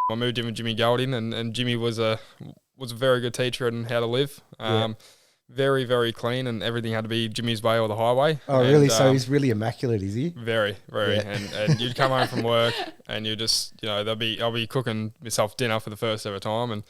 I moved in with Jimmy Golding, and Jimmy was a very good teacher on how to live. Very, very clean, and everything had to be Jimmy's way or the highway. Oh, and, really? So he's really immaculate, is he? Very, very. Yeah. And you'd come home from work, and you just, I'll be cooking myself dinner for the first ever time, and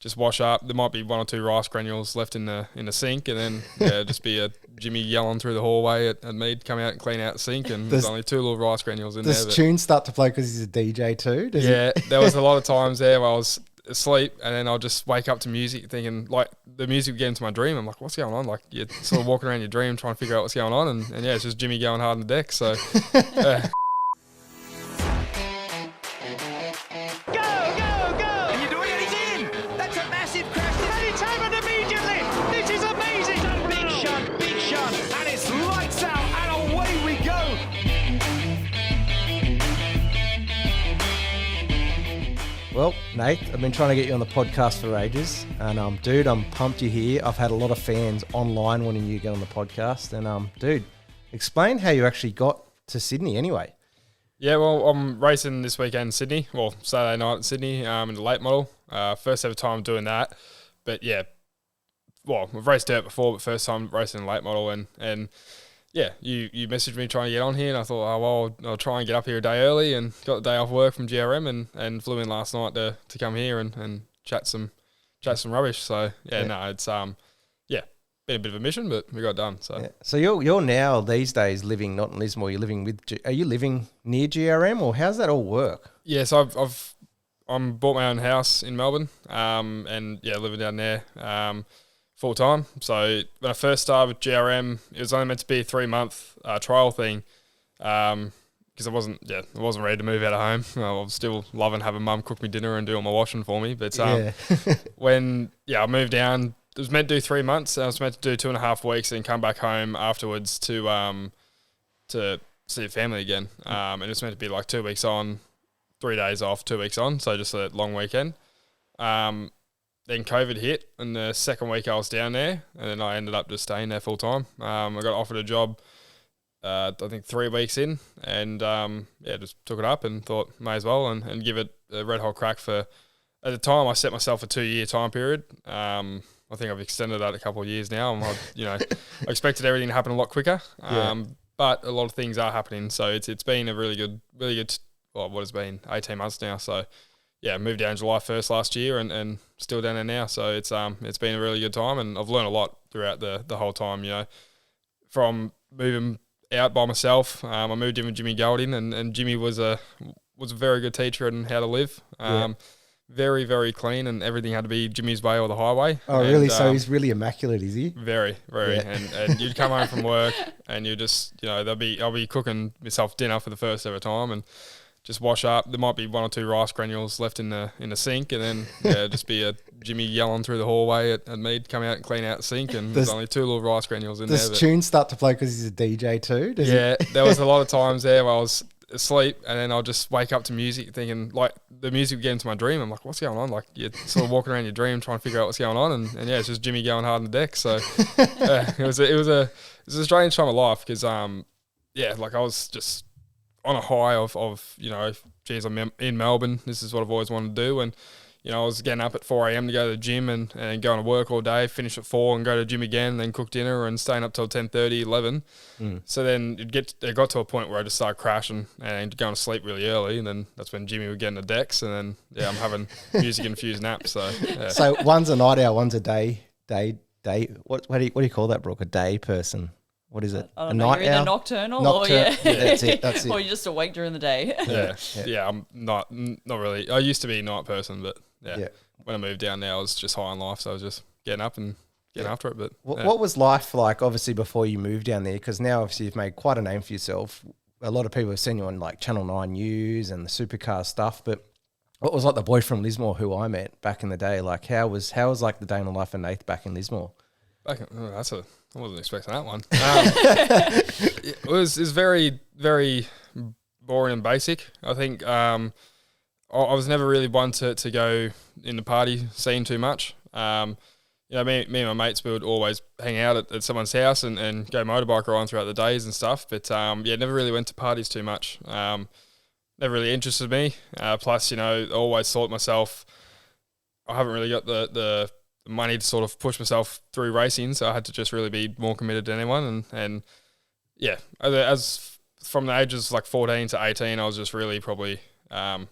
just wash up. There might be 1 or 2 rice granules left in the sink, and then just be a Jimmy yelling through the hallway at me to come out and clean out the sink, and there's only 2 little rice granules in there. Does tunes start to play because he's a DJ too? There was a lot of times there where I was asleep, and then I'll just wake up to music thinking, like, the music would get into my dream. I'm like, what's going on? Like, you're sort of walking around your dream trying to figure out what's going on, and it's just Jimmy going hard on the deck. So Well, Nate, I've been trying to get you on the podcast for ages, and dude, I'm pumped you're here. I've had a lot of fans online wanting you to get on the podcast, and dude, explain how you actually got to Sydney anyway. Yeah, well, I'm racing this weekend in Sydney, well, Saturday night in Sydney, in the late model. First ever time doing that, but yeah, well, I've raced dirt before, but first time racing in the late model, and yeah, you messaged me trying to get on here, and I thought, oh, well, I'll try and get up here a day early, and got the day off work from GRM, and flew in last night to come here and chat some rubbish. So yeah, no, it's been a bit of a mission, but we got it done. So So you're now these days living not in Lismore, you're living with. Are you living near GRM, or how's that all work? Yeah, so I've bought my own house in Melbourne, and yeah, living down there. Full time. So when I first started with GRM, it was only meant to be a 3-month trial thing, because I wasn't ready to move out of home. I was still loving having mum cook me dinner and do all my washing for me. But when I moved down, it was meant to do 3 months. I was meant to do 2.5 weeks and come back home afterwards to see the family again. And it was meant to be like 2 weeks on, 3 days off, 2 weeks on. So just a long weekend. Then COVID hit, and the second week I was down there, and then I ended up just staying there full time. I got offered a job, I think 3 weeks in, and just took it up and thought may as well and give it a red hot crack for. At the time, I set myself a 2-year time period. I think I've extended that a couple of years now. I expected everything to happen a lot quicker, but a lot of things are happening. So it's been a really good. Well, what has been 18 months now. So. Yeah, moved down July 1st last year and still down there now. So it's been a really good time, and I've learned a lot throughout the whole time, from moving out by myself. I moved in with Jimmy Golding, and Jimmy was a very good teacher on how to live. Very, very clean, and everything had to be Jimmy's way or the highway. Oh, really? So he's really immaculate, is he? Very, very. Yeah. And you'd come home from work, and you just, I'll be cooking myself dinner for the first ever time, and just wash up. There might be 1 or 2 rice granules left in the sink, and then just be a Jimmy yelling through the hallway at me to come out and clean out the sink, and there's only 2 little rice granules in there. Does tunes start to play because he's a DJ too? There was a lot of times there where I was asleep, and then I'll just wake up to music thinking, like, the music would get into my dream. I'm like, what's going on? Like, you're sort of walking around your dream trying to figure out what's going on, and it's just Jimmy going hard on the deck. So it was a strange time of life because like I was just on a high of geez, I'm in Melbourne. This is what I've always wanted to do. And, I was getting up at 4 a.m. to go to the gym and going to work all day, finish at 4 and go to the gym again, and then cook dinner and staying up till 10:30, 11. So then it got to a point where I just started crashing and going to sleep really early. And then that's when Jimmy would get in the decks. And then, I'm having music-infused naps. So, yeah. So one's a night owl, one's a day. What do you call that, Brooke? A day person? What is it? A night owl? Either nocturnal. Or that's it. Or you're just awake during the day. Yeah. I'm not really. I used to be a night person, but when I moved down there, I was just high on life, so I was just getting up and getting after it. But what was life like, obviously, before you moved down there? Because now, obviously, you've made quite a name for yourself. A lot of people have seen you on like Channel 9 News and the supercar stuff, but what was like the boy from Lismore who I met back in the day? Like, how was like the day in the life of Nath back in Lismore? I wasn't expecting that one. It was very, very boring and basic. I think I was never really one to go in the party scene too much. Me and my mates, we would always hang out at someone's house and go motorbike riding throughout the days and stuff. But never really went to parties too much. Never never really interested me. Plus, I always thought myself, I haven't really got the money to sort of push myself through racing, so I had to just really be more committed to anyone. And yeah, as from the ages like 14 to 18, I was just really probably a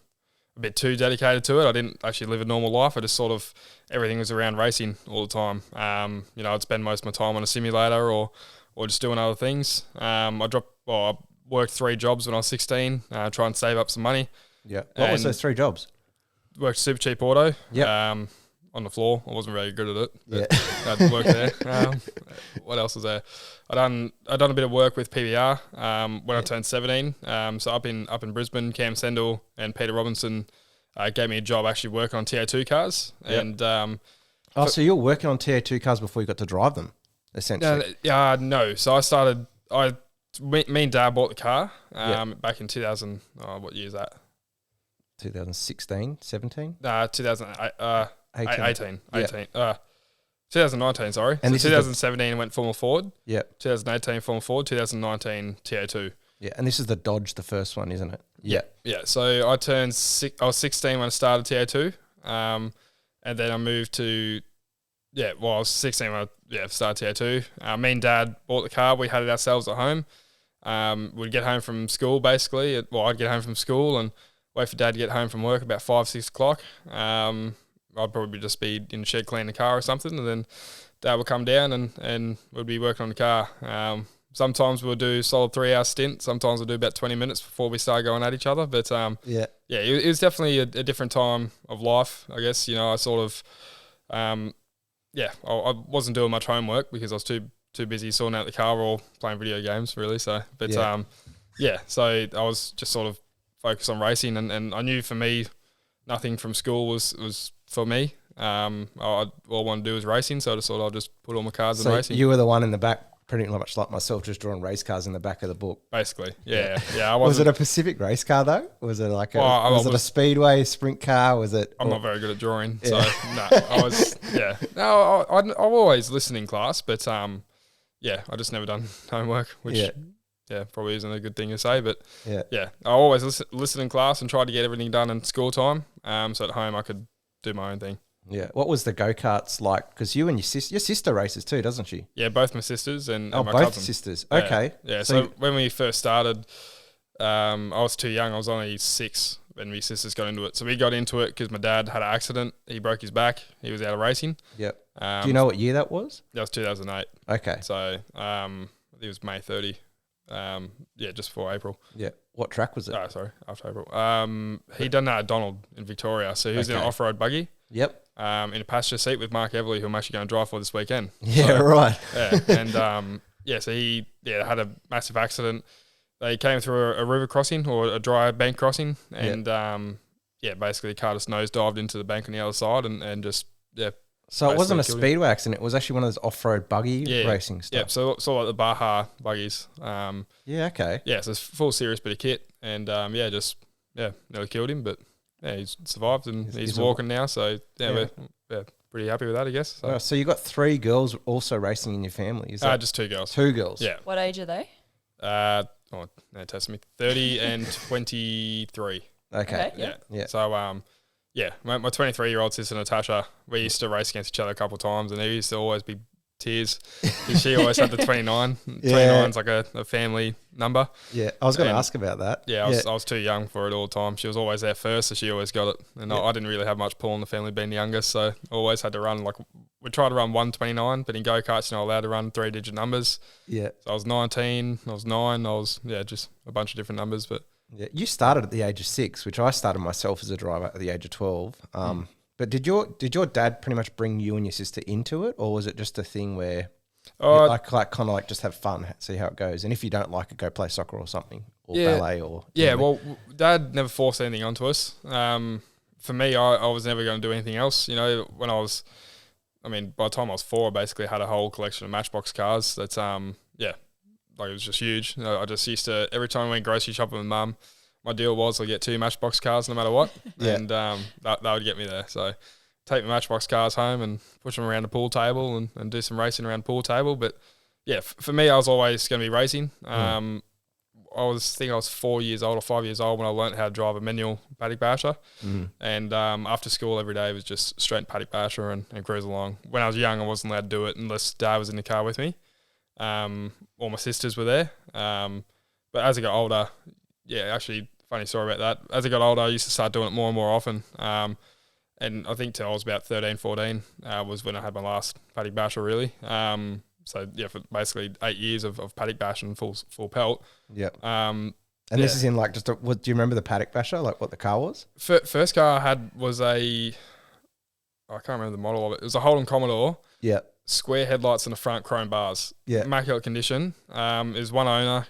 bit too dedicated to it. I didn't actually live a normal life. I just sort of, everything was around racing all the time. I'd spend most of my time on a simulator or just doing other things. I worked 3 jobs when I was 16, try and save up some money. Yeah. What was those 3 jobs? Worked super cheap auto. Yeah. On the floor. I wasn't very good at it. Yeah. I'd work there. What else was there? I'd done a bit of work with PBR when I turned 17. So up in Brisbane, Cam Sendall and Peter Robinson gave me a job actually working on TA2 cars. Yep. And so you were working on TA2 cars before you got to drive them, essentially? No. So me and Dad bought the car back in 2000. What year is that? 2016, 17? 2008. 18. 2019, sorry. And so 2017 went Formula Ford. Yeah. 2018 Formula Ford. 2019 TA2. Yeah, and this is the Dodge, the first one, isn't it? Yeah. So I was 16 when I started TA2. And then I moved to, I was 16 when I started TA2. Me and Dad bought the car. We had it ourselves at home. We'd get home from school basically. I'd get home from school and wait for Dad to get home from work about 5, 6 o'clock. I'd probably just be in the shed cleaning the car or something, and then Dad would come down and we'd be working on the car. Sometimes we'll do solid 3-hour stint. Sometimes we'll do about 20 minutes before we start going at each other. But it was definitely a different time of life, I guess. I sort of, I wasn't doing much homework because I was too busy sorting out the car or playing video games, really. So, but so I was just sort of focused on racing, and I knew for me, nothing from school was for me. All I wanted to do was racing, so I just thought I'll just put all my cards in racing. You were the one in the back, pretty much like myself, just drawing race cars in the back of the book. Basically, yeah. Was it a Pacific race car though? Was it like was it a speedway sprint car? Was it? I'm not very good at drawing, so no. I was No, I've always listened in class, but I just never done homework, which probably isn't a good thing to say, but I always listen in class and tried to get everything done in school time. So at home I could do my own thing. Yeah. What was the go-karts like? Because you and your sister races too, doesn't she? Yeah, both my sisters and my both cousin. Sisters. Yeah. Okay. Yeah. So when we first started, I was too young. I was only 6 when my sisters got into it. So we got into it because my dad had an accident. He broke his back. He was out of racing. Yep. Do you know what year that was? That was 2008. Okay. So it was May 30. Just before April. Yeah. What track was it? Oh, sorry, after April. He done that at Donald in Victoria. So he was in an off-road buggy. Yep. In a passenger seat with Mark Everly, who I'm actually going to drive for this weekend. Yeah, right. Yeah, and so he had a massive accident. They came through a river crossing or a dry bank crossing, and basically the car just nosedived into the bank on the other side, and just So it wasn't a speedway accident. It was actually one of those off-road buggy racing stuff. Yeah, so like the Baja buggies. Okay. Yeah, so it's full serious bit of kit, and nearly killed him, but he's survived and he's walking now. So we're pretty happy with that, I guess. So you got 3 girls also racing in your family? Is that just 2 girls? 2 girls. Yeah. What age are they? No, test me. 30 and 23. Okay. Yeah. So my 23-year-old sister Natasha, we used to race against each other a couple of times, and there used to always be tears because she always had the 29. 29's like a family number. Yeah, I was going to ask about that. Yeah, I was too young for it all the time. She was always there first, so she always got it. And I didn't really have much pull in the family being the youngest, so I always had to run we tried to run 129, but in go-karts you're not allowed to run 3-digit numbers. Yeah. So I was 19, I was 9, I was just a bunch of different numbers, but yeah, you started at the age of 6, which I started myself as a driver at the age of 12. But did your dad pretty much bring you and your sister into it, or was it just a thing where just have fun, see how it goes, and if you don't like it, go play soccer or something, or ballet or well, Dad never forced anything onto us. For me, I was never going to do anything else. When by the time I was 4, I basically had a whole collection of Matchbox cars. That's it was just huge. I just used to, every time I went grocery shopping with Mum, my deal was I'd get 2 Matchbox cars no matter what, and that would get me there. So take my Matchbox cars home and push them around the pool table and do some racing around the pool table. But for me, I was always going to be racing. I was 4 years old or 5 years old when I learnt how to drive a manual Paddock Basher. And after school every day was just straight Paddock Basher and cruise along. When I was young, I wasn't allowed to do it unless Dad was in the car with me. All my sisters were there. But as I got older, actually, funny story about that. As I got older, I used to start doing it more and more often. And I think till I was about 13, 14 was when I had my last Paddock Basher, really. So, for basically 8 years of Paddock Bash and full pelt. Yep. And this is in like do you remember the Paddock Basher, like what the car was? First car I had was I can't remember the model of it. It was a Holden Commodore. Yeah. Square headlights in the front, chrome bars. Yeah. Immaculate condition. It was one owner,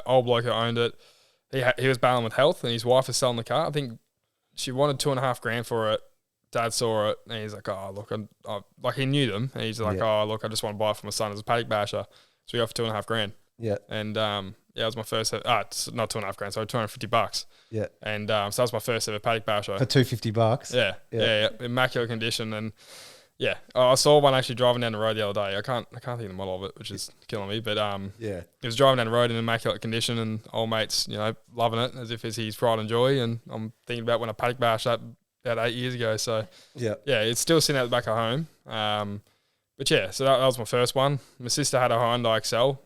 old bloke who owned it. He was battling with health and his wife was selling the car. I think she wanted $2,500 for it. Dad saw it and he's like, oh, look, like he knew them. And he's like, oh, look, I just want to buy it for my son as a Paddock Basher. So we got for $2,500. Yeah. And it was my first, it's not $2,500, so $250. Yeah. And so that was my first ever Paddock Basher. For $250. Yeah. Immaculate condition. And I saw one actually driving down the road the other day. I can't think of the model of it, which is killing me. But it was driving down the road in immaculate condition, and old mates, loving it as if it's his pride and joy. And I'm thinking about when I Paddock Bashed that about 8 years ago. So it's still sitting out the back of home. So that was my first one. My sister had a Hyundai Excel,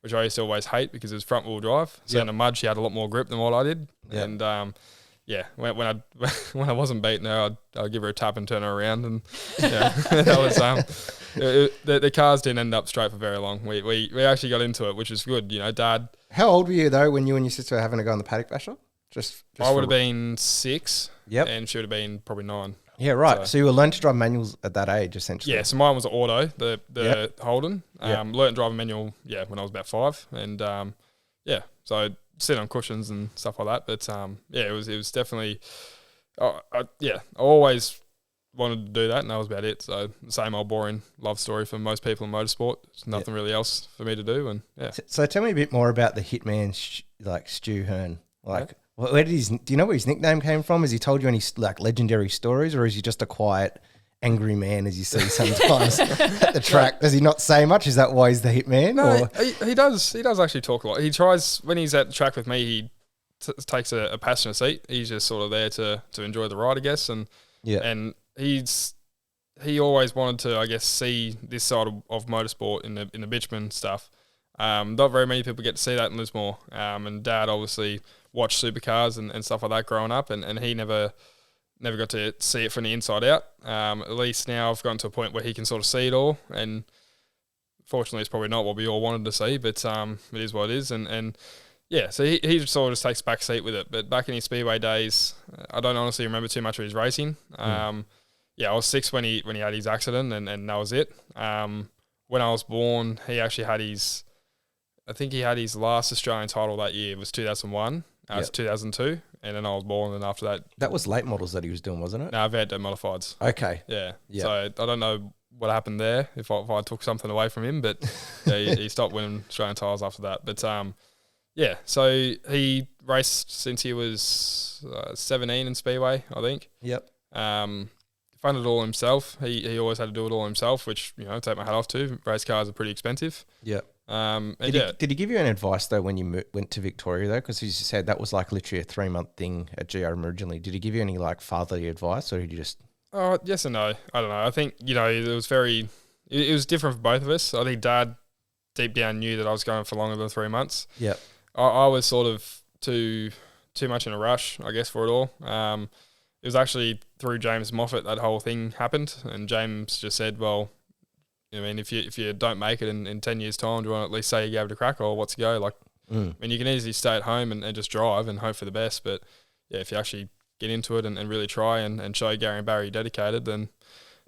which I used to always hate because it was front wheel drive. So in the mud, she had a lot more grip than what I did. Yep. And when I wasn't beating her, I'd give her a tap and turn her around, and that was the cars didn't end up straight for very long. We actually got into it, which was good. Dad. How old were you though when you and your sister were having to go on the Paddock Basher? Just I would have been 6. Yep. And she would have been probably 9. Yeah, right. So you were learning to drive manuals at that age, essentially. Yeah, so mine was an auto, the Holden. Learned to drive a manual, when I was about 5, and so I'd sit on cushions and stuff like that. But it was definitely, I always wanted to do that, and that was about it. So the same old boring love story for most people in motorsport. There's nothing really else for me to do, and So tell me a bit more about the Hitman, Stu Herne. Where did do you know where his nickname came from? Has he told you any legendary stories, or is he just a quiet, angry man as you see sometimes at the track? Does he not say much? Is that why he's the Hitman? No, he does. He does actually talk a lot. He tries when he's at the track with me. He takes a passenger seat. He's just sort of there to enjoy the ride, I guess. And he always wanted to, I guess, see this side of motorsport in the Bitchman stuff. Not very many people get to see that in Lismore. And Dad obviously watched supercars and stuff like that growing up, and he never got to see it from the inside out. At least now I've gotten to a point where he can sort of see it all, and fortunately it's probably not what we all wanted to see, but it is what it is. So he sort of just takes a back seat with it. But back in his Speedway days, I don't honestly remember too much of his racing. I was 6 when he had his accident, and that was it. When I was born, he actually had his last Australian title that year. It was 2001. It was 2002, and then I was born, and after that... That was late models that he was doing, wasn't it? No, Vette modifieds. Okay. Yeah. So I don't know what happened there, if I took something away from him, but he stopped winning Australian titles after that. But so he raced since he was 17 in Speedway, I think. Yep. Funded it all himself. He always had to do it all himself, which, take my hat off to. Race cars are pretty expensive. Yep. Did he give you any advice though when you went to Victoria though? Because you said that was like literally a 3-month thing at GRM originally. Did he give you any fatherly advice, or did you just? Oh, yes and no. I don't know. I think it was it was different for both of us. I think Dad deep down knew that I was going for longer than 3 months. Yeah. I was sort of too much in a rush, I guess, for it all. It was actually through James Moffat that whole thing happened, and James just said, well, if you don't make it in 10 years' time, do you want to at least say you gave it a crack, or what's to go? You can easily stay at home and just drive and hope for the best. But, if you actually get into it and really try and show Garry and Barry dedicated, then,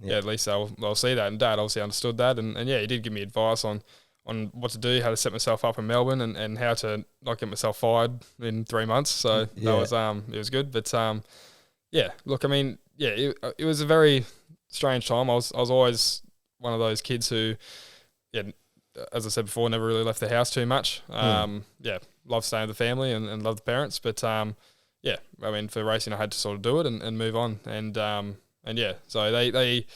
at least they'll see that. And Dad obviously understood that. And he did give me advice on what to do, how to set myself up in Melbourne, and how to not get myself fired in 3 months. So that was it was good. But, look, I mean, it was a very strange time. I was always one of those kids who, as I said before, never really left the house too much. Loved staying with the family and loved the parents. But, I mean, for racing, I had to sort of do it and move on. So they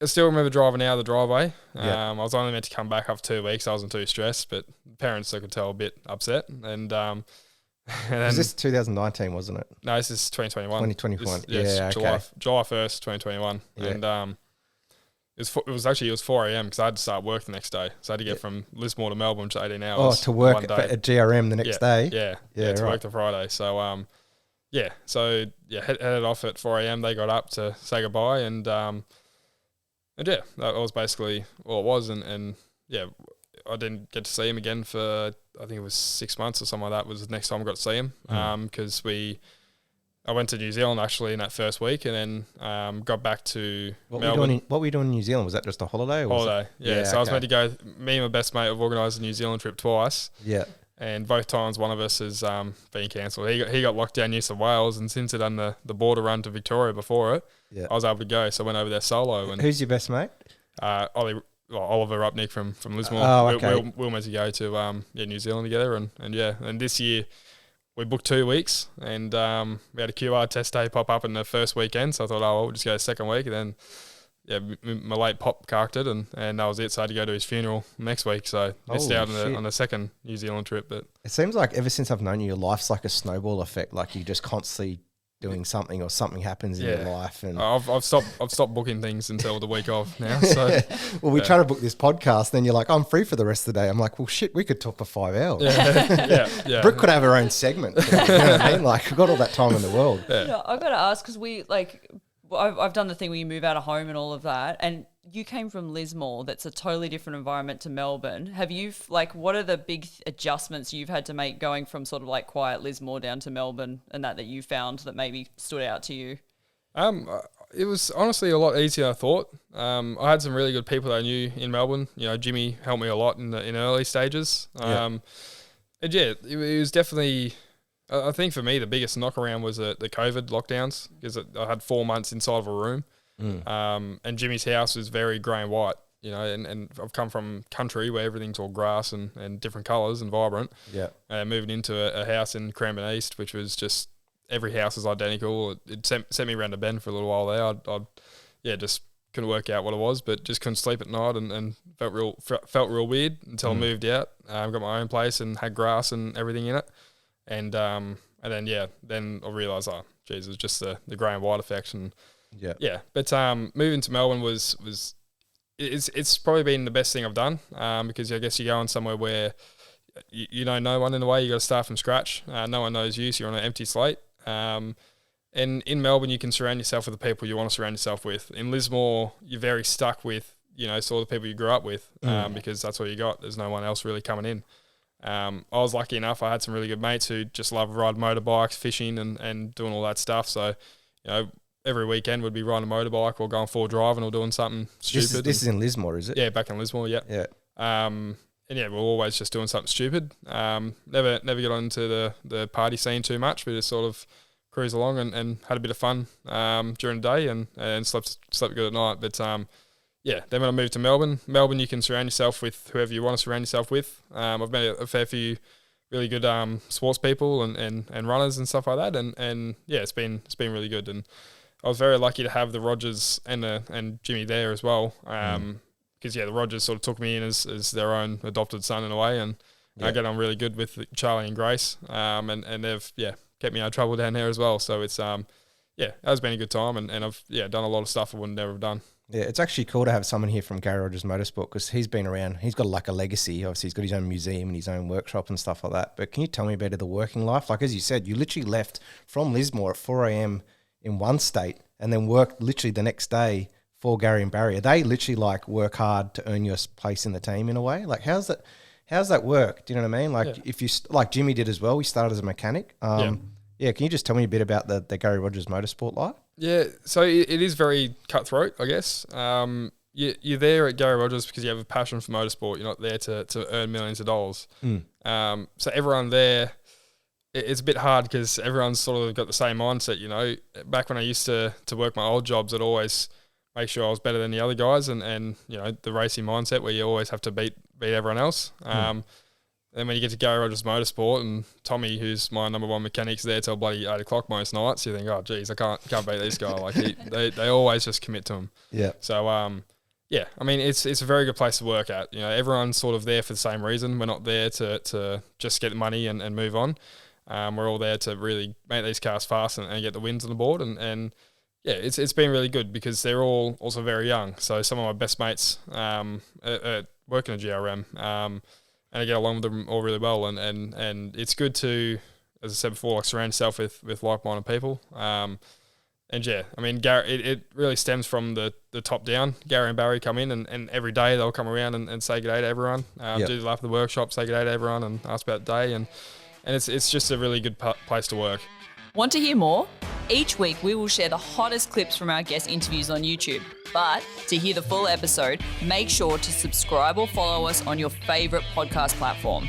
I still remember driving out of the driveway. Yeah. I was only meant to come back after 2 weeks. I wasn't too stressed, but parents, I could tell, a bit upset. And then, Was this 2019, wasn't it? no, this is 2021. 2021. It's Yeah, July, okay. July 1st, 2021. Yeah. And it was 4 a.m. because I had to start work the next day. So I had to get from Lismore to Melbourne, which is 18 hours. Oh, to work one day. at GRM the next day? Yeah, to right. work the Friday. So, headed off at 4 a.m. They got up to say goodbye, and yeah, that was basically all it was. And I didn't get to see him again for, I think it was 6 months or something like that was the next time I got to see him. Because I went to New Zealand actually in that first week, and then got back to Melbourne. What were you doing in New Zealand? Was that just a holiday? Or Holiday, yeah. So I was meant to go, me and my best mate have organised a New Zealand trip twice. Yeah. And both times one of us has been cancelled. He got locked down New South Wales, and since he'd done the border run to Victoria before it, I was able to go. So I went over there solo. And who's your best mate? Oliver Rupnick from Lismore. Oh, okay. We were meant to go to New Zealand together, and this year we booked 2 weeks, and we had a QR test day pop up in the first weekend. So I thought, we'll just go the second week, and then my late pop carked it, and that was it. So I had to go to his funeral next week. So missed out on the second New Zealand trip. But it seems like ever since I've known you, your life's like a snowball effect. Like you just constantly doing something, or something happens in your life. And I've stopped booking things until the week of now. So well, we try to book this podcast, then you're like, I'm free for the rest of the day. I'm like, well, shit, we could talk for 5 hours. Yeah. Brooke could have her own segment. You know what I mean? Like, we've got all that time in the world. Yeah, I've got to ask, because I've done the thing where you move out of home and all of that, and you came from Lismore. That's a totally different environment to Melbourne. Have you, what are the big adjustments you've had to make going from sort of like quiet Lismore down to Melbourne, and that you found that maybe stood out to you? It was honestly a lot easier than I thought. I had some really good people that I knew in Melbourne. You know, Jimmy helped me a lot in early stages. And it was definitely, I think for me, the biggest knock around was the COVID lockdowns, because I had 4 months inside of a room. And Jimmy's house was very grey and white, you know, and I've come from country where everything's all grass and different colours and vibrant. Yeah. And moving into a house in Cranbourne East, which was just, every house is identical. It sent me around to Bend for a little while there. I just couldn't work out what it was, but just couldn't sleep at night and felt real weird until I moved out. Got my own place and had grass and everything in it. And then I realised, it was just the grey and white effect. And but moving to Melbourne was it's probably been the best thing I've done, because I guess you're going somewhere where you know no one in a way. You got to start from scratch. No one knows you, so you're on an empty slate. And in Melbourne, you can surround yourself with the people you want to surround yourself with. In Lismore, you're very stuck with sort of the people you grew up with, because that's all you got. There's no one else really coming in. I was lucky enough. I had some really good mates who just love riding motorbikes, fishing, and doing all that stuff. So, every weekend we'd be riding a motorbike or going full driving or doing something stupid. This is in Lismore, is it? Yeah, back in Lismore, yeah. Yeah. We're always just doing something stupid. Never get onto the party scene too much. We just sort of cruise along and had a bit of fun during the day and slept good at night. But then when I moved to Melbourne, you can surround yourself with whoever you want to surround yourself with. I've met a fair few really good sports people and runners and stuff like that. And it's been really good. And I was very lucky to have the Rogers and Jimmy there as well. Because the Rogers sort of took me in as their own adopted son in a way, and I get on really good with Charlie and Grace, and they've kept me out of trouble down there as well. So it's it has been a good time, and I've done a lot of stuff I would never have done. Yeah, it's actually cool to have someone here from Garry Rogers Motorsport, because he's been around. He's got like a legacy. Obviously, he's got his own museum and his own workshop and stuff like that. But can you tell me about the working life? Like as you said, you literally left from Lismore at 4 a.m. in one state, and then worked literally the next day for Garry and Barry. They literally like work hard to earn your place in the team in a way. Like how's that work? Do you know what I mean? Like if you like Jimmy did as well. We started as a mechanic. Can you just tell me a bit about the Garry Rogers Motorsport life? Yeah, so it is very cutthroat, I guess. You're there at Garry Rogers because you have a passion for motorsport. You're not there to earn millions of dollars. So everyone there, it's a bit hard because everyone's sort of got the same mindset. Back when I used to work my old jobs, I'd always make sure I was better than the other guys, and the racing mindset where you always have to beat everyone else. then when you get to Garry Rogers Motorsport and Tommy, who's my number one mechanic, is there till bloody 8 o'clock most nights, you think, oh, geez, I can't beat this guy. Like they always just commit to him. Yeah. So, yeah, I mean, it's a very good place to work at. You know, everyone's sort of there for the same reason. We're not there to just get the money and move on. We're all there to really make these cars fast and get the wins on the board. And yeah, it's been really good because they're all also very young. So some of my best mates are working at GRM, and I get along with them all really well. And it's good to, as I said before, like surround yourself with like-minded people. And yeah, I mean, it really stems from the top down. Garry and Barry come in and every day they'll come around and say good day to everyone. Do the life of the workshop, say good day to everyone and ask about the day. And it's just a really good place to work. Want to hear more? Each week we will share the hottest clips from our guest interviews on YouTube. But to hear the full episode, make sure to subscribe or follow us on your favourite podcast platform.